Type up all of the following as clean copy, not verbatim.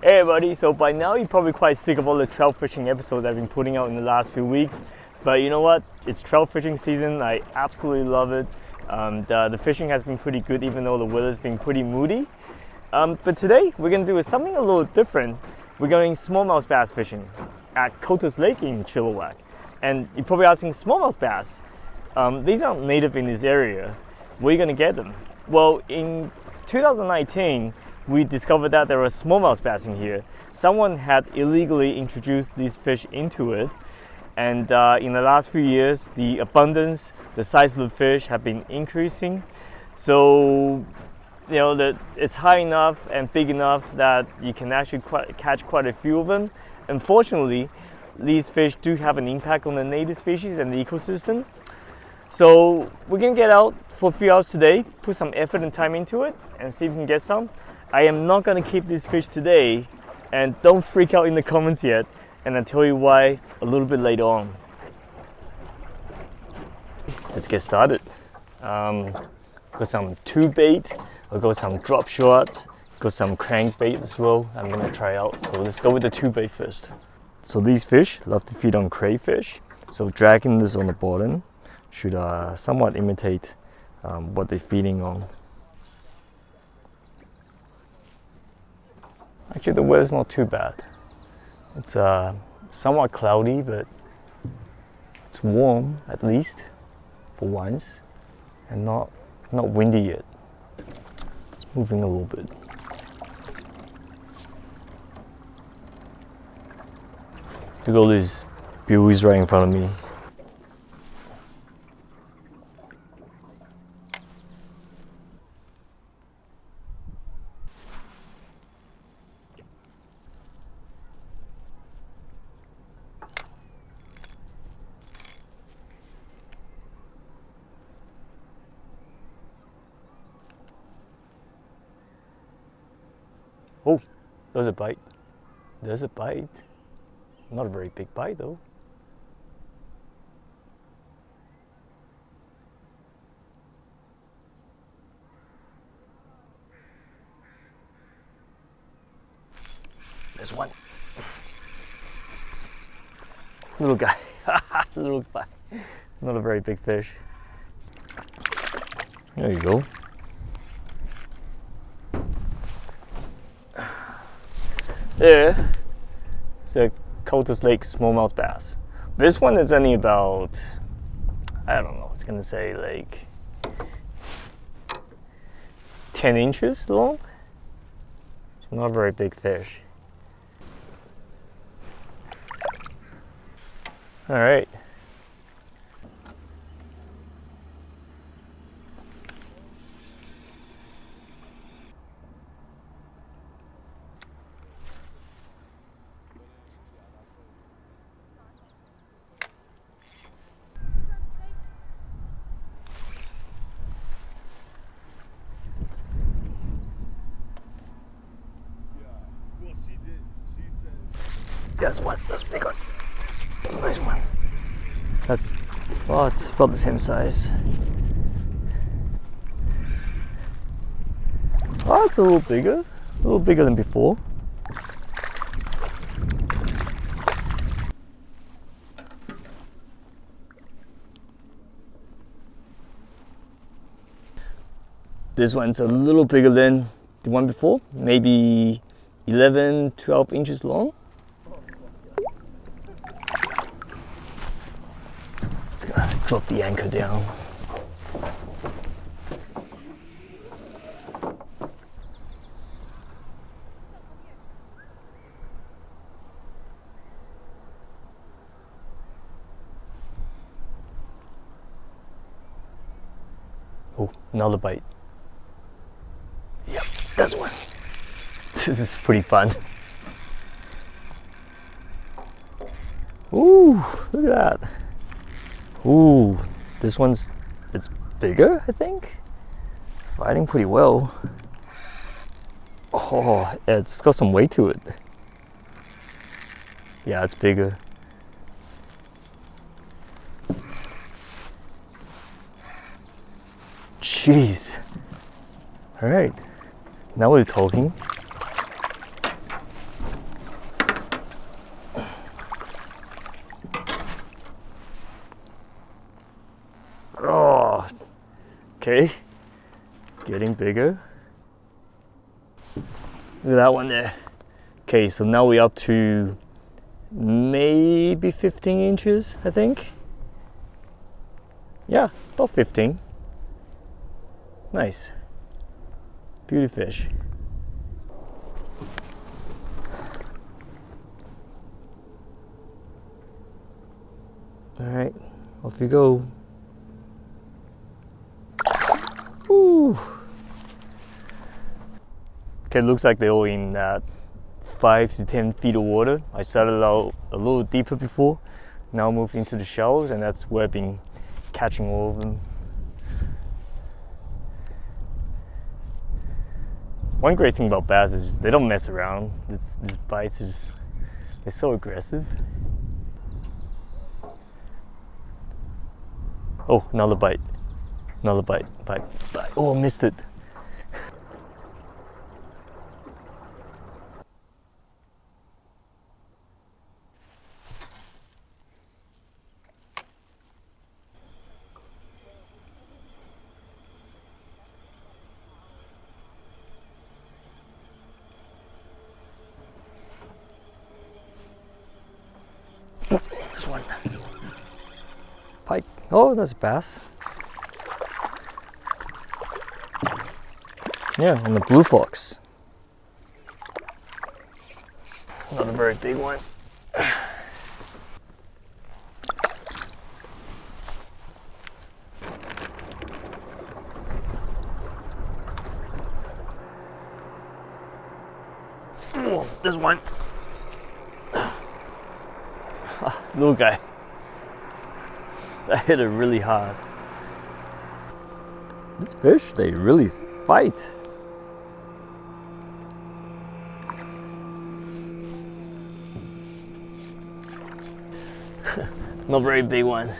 Hey everybody, so by now you're probably quite sick of all the trout fishing episodes I've been putting out in the last few weeks. But you know what? It's trout fishing season. I absolutely love it. The fishing has been pretty good even though the weather's been pretty moody. But today we're going to do something a little different. We're going smallmouth bass fishing at Cultus Lake in Chilliwack. And you're probably asking, smallmouth bass? These aren't native in this area. Where are you going to get them? Well, in 2019, we discovered that there were smallmouth bass in here. Someone had illegally introduced these fish into it. And in the last few years, the abundance, the size of the fish have been increasing. So, you know, that it's high enough and big enough that you can actually catch quite a few of them. Unfortunately, these fish do have an impact on the native species and the ecosystem. So we're gonna get out for a few hours today, put some effort and time into it, and see if we can get some. I am not gonna keep these fish today, and don't freak out in the comments yet, and I'll tell you why a little bit later on. Let's get started. Got some tube bait, I got some drop shot, got some crankbait as well. I'm gonna try out. So let's go with the tube bait first. So these fish love to feed on crayfish. So dragging this on the bottom should somewhat imitate what they're feeding on. Actually, the weather's not too bad. It's somewhat cloudy, but it's warm at least for once, and not windy yet. It's moving a little bit. Look at all these buoys right in front of me. Oh, there's a bite. There's a bite. Not a very big bite though. There's one. Little guy. Little guy. Not a very big fish. There you go. There, it's a Cultus Lake smallmouth bass. This one is only about, I don't know, it's gonna say like 10 inches long. It's not a very big fish. All right. That's one. That's a big one. That's a nice one. That's, oh, it's about the same size. Oh, it's a little bigger than before. This one's a little bigger than the one before, maybe 11, 12 inches long. Drop the anchor down. Oh, another bite. Yep, that's one. This is pretty fun. Ooh, look at that. Ooh, this one's, it's bigger, I think. Fighting pretty well. Oh, yeah, it's got some weight to it. Yeah, it's bigger. Jeez. All right, now we're talking. Okay, getting bigger. Look at that one there. Okay, so now we're up to maybe 15 inches, I think. Yeah, about 15. Nice. Beauty fish. All right, off you go. Ooh. Okay, looks like they're all in 5 to 10 feet of water. I started out a little deeper before, now moved into the shallows, and that's where I've been catching all of them. One great thing about bass is they don't mess around. These bites are just, they're so aggressive. Oh, another bite. Another bite. Oh, missed it. This one. Pike. Oh, that's a bass. Yeah, and the blue fox. Not a very big one. Oh, this one. Little guy. That hit it really hard. These fish, they really fight. Not very big one.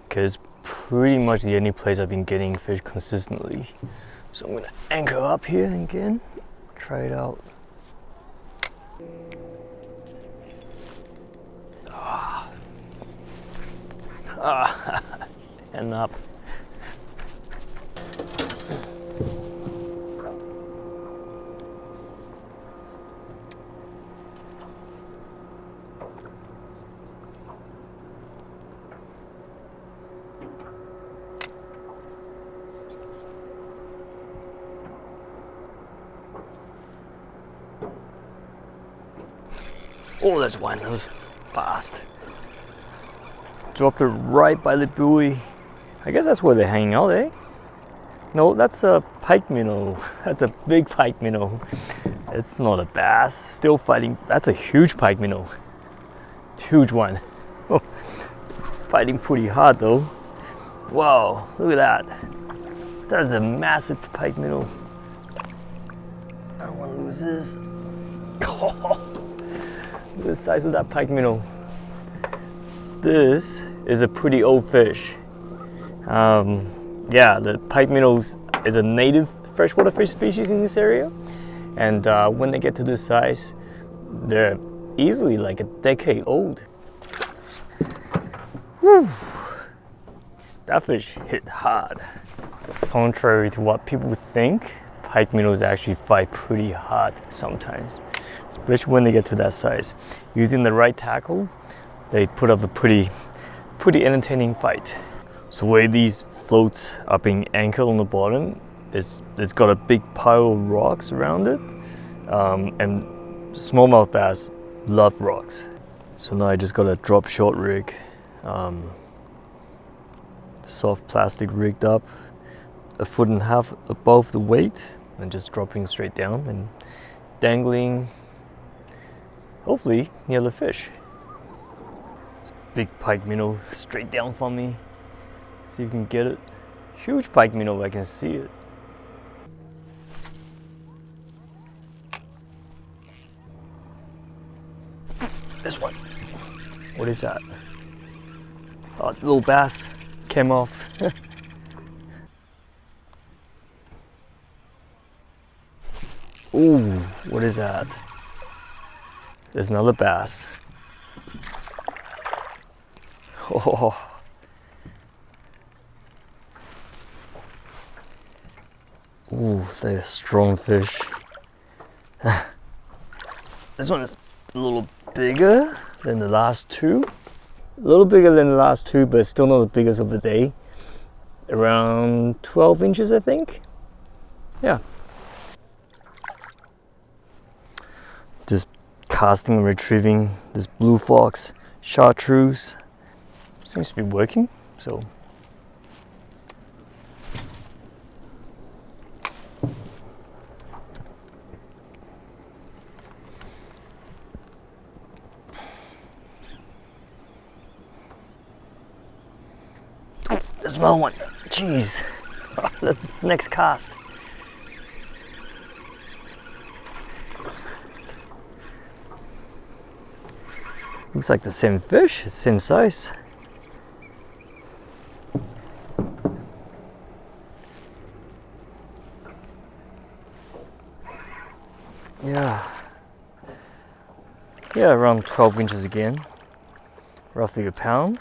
Okay, it's pretty much the only place I've been getting fish consistently. So I'm gonna anchor up here again, try it out. And up. Oh, there's one. That was fast. Dropped it right by the buoy. I guess that's where they're hanging out, eh? No, that's a pike minnow. That's a big pike minnow. It's not a bass. Still fighting. That's a huge pike minnow. Huge one. Oh, fighting pretty hard though. Wow, look at that. That's a massive pike minnow. I don't want to lose this. Look at the size of that pike minnow. This is a pretty old fish. Yeah, the pike minnows is a native freshwater fish species in this area, and when they get to this size, they're easily like a decade old. Whew. That fish hit hard. Contrary to what people think, pike minnows actually fight pretty hard sometimes, especially when they get to that size. Using the right tackle, they put up a pretty entertaining fight. So the way these floats are being anchored on the bottom is it's got a big pile of rocks around it, and smallmouth bass love rocks. So now I just got a drop short rig, soft plastic rigged up, 1.5 feet above the weight, and just dropping straight down and dangling, hopefully near the fish. Big pike minnow straight down from me. See if you can get it. Huge pike minnow, I can see it. This one. What is that? Oh, little bass came off. Ooh, what is that? There's another bass. Oh. Ooh, they're strong fish. This one is a little bigger than the last two. A little bigger than the last two, but still not the biggest of the day. Around 12 inches, I think. Yeah. Just casting and retrieving this blue fox chartreuse. Seems to be working, so. There's another one. Jeez. That's the next cast. Looks like the same fish, same size. Yeah. Yeah, around 12 inches again. Roughly a pound.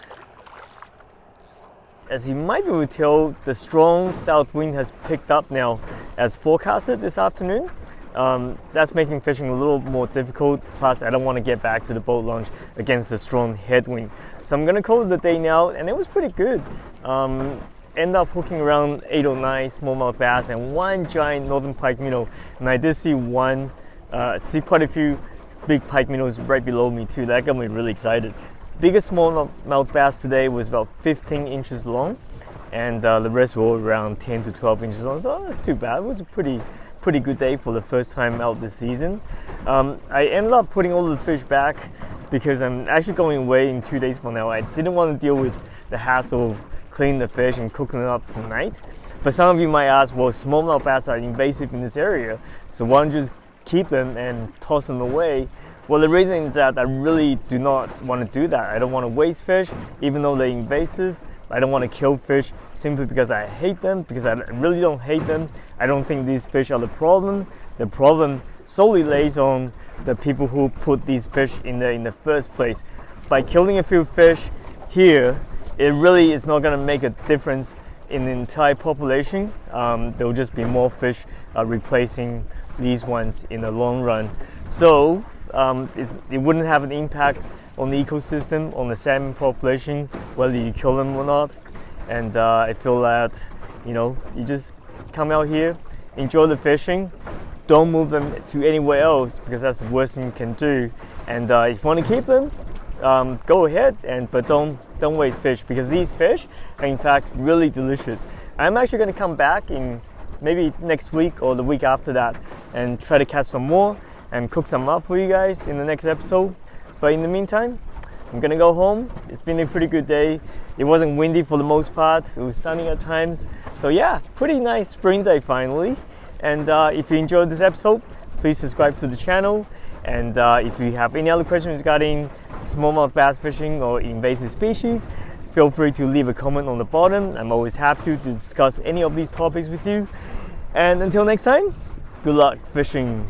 As you might be able to tell, the strong south wind has picked up now as forecasted this afternoon. That's making fishing a little more difficult, plus I don't want to get back to the boat launch against the strong headwind. So I'm going to call it a day now, and it was pretty good. End up hooking around 8 or 9 smallmouth bass and one giant northern pike minnow. And I did see see quite a few big pike minnows right below me too. That got me really excited. Biggest smallmouth bass today was about 15 inches long, and the rest were around 10 to 12 inches long. So that's too bad. It was a pretty good day for the first time out this season. I ended up putting all the fish back because I'm actually going away in 2 days from now. I didn't want to deal with the hassle of cleaning the fish and cooking it up tonight. But some of you might ask, well, smallmouth bass are invasive in this area, so why don't you just keep them and toss them away? Well, the reason is that I really do not want to do that. I don't want to waste fish, even though they're invasive. I don't want to kill fish simply because I hate them, because I really don't hate them. I don't think these fish are the problem. The problem solely lays on the people who put these fish in there in the first place. By killing a few fish here, it really is not going to make a difference in the entire population. There will just be more fish replacing these ones in the long run. So it wouldn't have an impact on the ecosystem, on the salmon population, whether you kill them or not. And I feel that, you just come out here, enjoy the fishing, don't move them to anywhere else, because that's the worst thing you can do. And if you want to keep them, go ahead, but don't waste fish, because these fish are in fact really delicious. I'm actually going to come back in maybe next week or the week after that and try to catch some more and cook some up for you guys in the next episode. But in the meantime, I'm gonna go home. It's been a pretty good day. It wasn't windy for the most part. It was sunny at times. So yeah, pretty nice spring day finally. And if you enjoyed this episode, please subscribe to the channel. And if you have any other questions regarding smallmouth bass fishing or invasive species, feel free to leave a comment on the bottom. I'm always happy to discuss any of these topics with you. And until next time, good luck fishing.